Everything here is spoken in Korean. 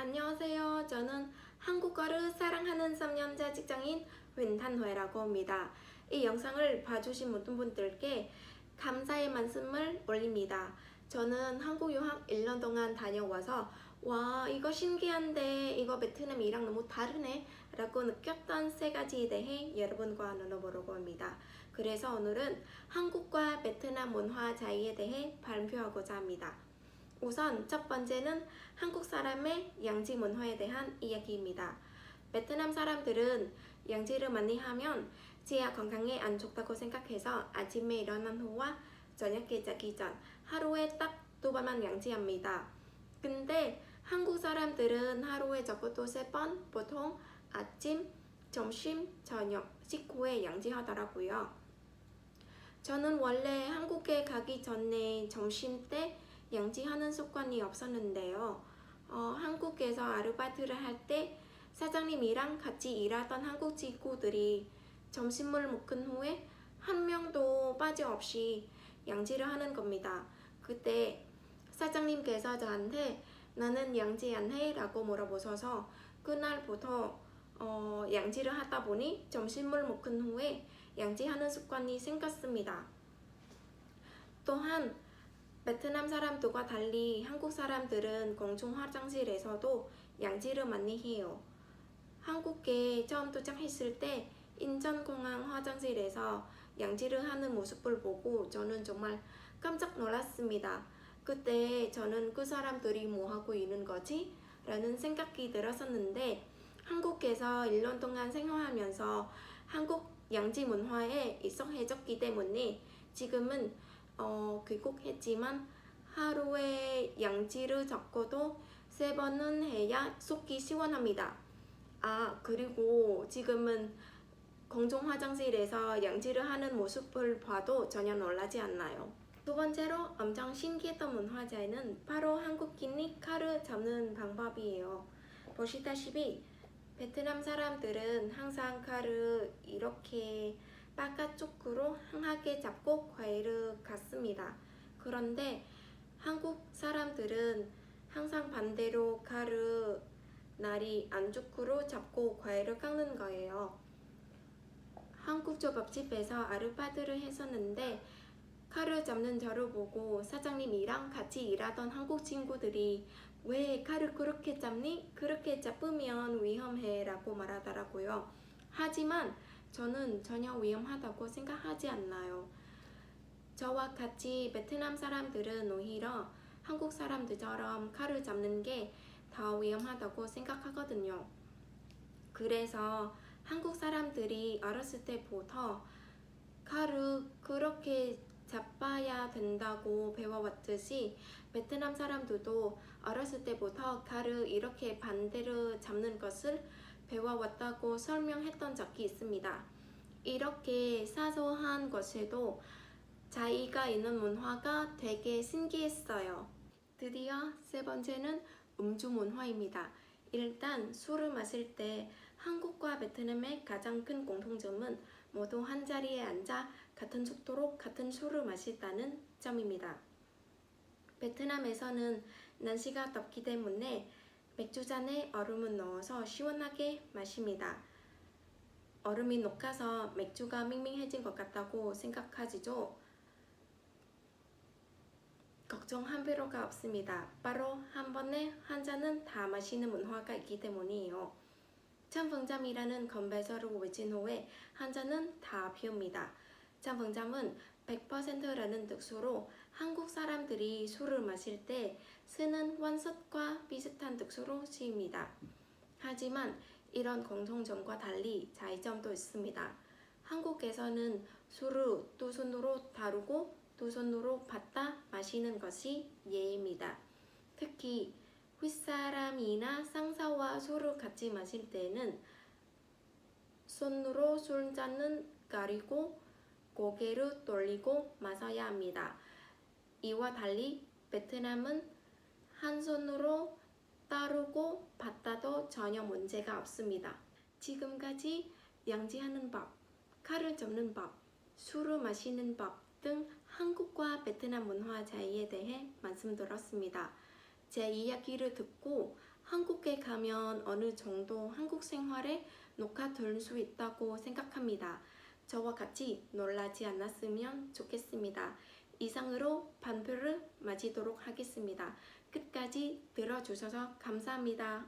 안녕하세요. 저는 한국어를 사랑하는 3년차 직장인 윈탄회라고 합니다. 이 영상을 봐주신 모든 분들께 감사의 말씀을 올립니다. 저는 한국 유학 1년 동안 다녀와서 와, 이거 신기한데 이거 베트남이랑 너무 다르네 라고 느꼈던 세 가지에 대해 여러분과 나눠보려고 합니다. 그래서 오늘은 한국과 베트남 문화 차이에 대해 발표하고자 합니다. 우선 첫 번째는 한국 사람의 양지 문화에 대한 이야기입니다. 베트남 사람들은 양지를 많이 하면 치아 건강에 안 좋다고 생각해서 아침에 일어난 후와 저녁에 자기 전 하루에 딱 2번만 양지합니다. 근데 한국 사람들은 하루에 적어도 3번, 보통 아침, 점심, 저녁 식후에 양지하더라고요. 저는 원래 한국에 가기 전에 점심 때 양지하는 습관이 없었는데요. 한국에서 아르바이트를 할 때 사장님이랑 같이 일하던 한국 친구들이 점심을 먹은 후에 한 명도 빠짐없이 양지를 하는 겁니다. 그때 사장님께서 저한테 나는 양지 안 해? 라고 물어보셔서 그날부터 양지를 하다 보니 점심을 먹은 후에 양지하는 습관이 생겼습니다. 또한 베트남 사람들과 달리 한국 사람들은 공중 화장실에서도 양지를 많이 해요. 한국에 처음 도착했을 때 인천공항 화장실에서 양지를 하는 모습을 보고 저는 정말 깜짝 놀랐습니다. 그때 저는 그 사람들이 뭐 하고 있는 거지? 라는 생각이 들었었는데 한국에서 1년 동안 생활하면서 한국 양지 문화에 익숙해졌기 때문에 지금은 귀국했지만 하루에 양지를 적어도 3번은 해야 속이 시원합니다. 그리고 지금은 공중 화장실에서 양지를 하는 모습을 봐도 전혀 놀라지 않나요? 두 번째로 엄청 신기했던 문화 차이는 바로 한국인이 칼을 잡는 방법이에요. 보시다시피 베트남 사람들은 항상 칼을 이렇게 바깥쪽으로 향하게 잡고 과일을 깎습니다. 그런데 한국 사람들은 항상 반대로 칼을 날이 안쪽으로 잡고 과일을 깎는 거예요. 한국 초밥집에서 아르바이트를 했었는데 칼을 잡는 저를 보고 사장님이랑 같이 일하던 한국 친구들이 왜 칼을 그렇게 잡니? 그렇게 잡으면 위험해 라고 말하더라고요. 하지만 저는 전혀 위험하다고 생각하지 않나요. 저와 같이 베트남 사람들은 오히려 한국 사람들처럼 칼을 잡는 게 더 위험하다고 생각하거든요. 그래서 한국 사람들이 어렸을 때부터 칼을 그렇게 잡아야 된다고 배워왔듯이 베트남 사람들도 어렸을 때부터 칼을 이렇게 반대로 잡는 것을 배워왔다고 설명했던 적이 있습니다. 이렇게 사소한 것에도 차이가 있는 문화가 되게 신기했어요. 드디어 세 번째는 음주 문화입니다. 일단 술을 마실 때 한국과 베트남의 가장 큰 공통점은 모두 한 자리에 앉아 같은 속도로 같은 술을 마신다는 점입니다. 베트남에서는 날씨가 덥기 때문에 맥주잔에 얼음을 넣어서 시원하게 마십니다. 얼음이 녹아서 맥주가 밍밍해진 것 같다고 생각하시죠? 걱정할 필요가 없습니다. 바로 한 번에 한 잔은 다 마시는 문화가 있기 때문이에요. 참풍잠이라는 건배사를 외친 후에 한 잔은 다 비웁니다. 참풍잠은 100%라는 뜻으로 한국 사람들이 술을 마실 때 쓰는 원석과 비슷한 뜻으로 쓰입니다. 하지만 이런 공통점과 달리 차이점도 있습니다. 한국에서는 술을 2손으로 다루고 2손으로 받아 마시는 것이 예입니다. 특히 윗사람이나 상사와 술을 같이 마실 때는 손으로 술잔을 가리고 고개를 돌리고 마셔야 합니다. 이와 달리 베트남은 한 손으로 따르고 받아도 전혀 문제가 없습니다. 지금까지 양지하는 법, 칼을 잡는 법, 술을 마시는 법 등 한국과 베트남 문화 차이에 대해 말씀드렸습니다. 제 이야기를 듣고 한국에 가면 어느 정도 한국 생활에 녹아들 수 있다고 생각합니다. 저와 같이 놀라지 않았으면 좋겠습니다. 이상으로 발표를 마치도록 하겠습니다. 끝까지 들어주셔서 감사합니다.